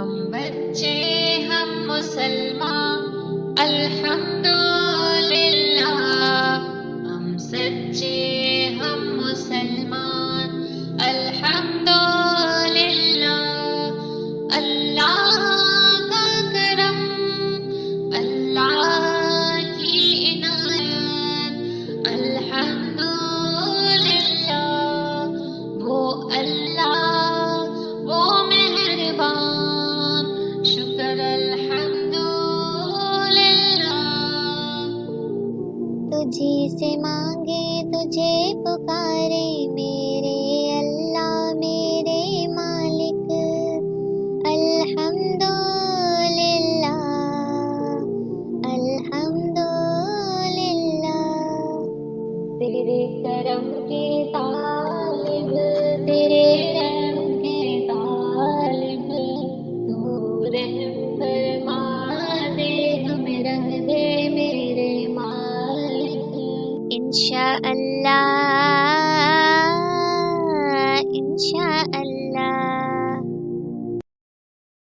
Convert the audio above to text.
ہم بچے ہم مسلمان الحمدللہ، ہم سچے ہم مسلمان الحمدللہ، اللہ کا کرم، اللہ کی عنایت الحمدللہ، وہ اللہ وہ مہربان، شکر الحمدللہ۔ تجھی سے مانگے تجھے پکارے میرے اللہ میرے مالک الحمدللہ الحمدللہ۔ تیرے کرم کے طالب، تیرے رحم کے طالب، تو رحم فرما دے ہمیں رہ دے میرے مالک، انشاءاللہ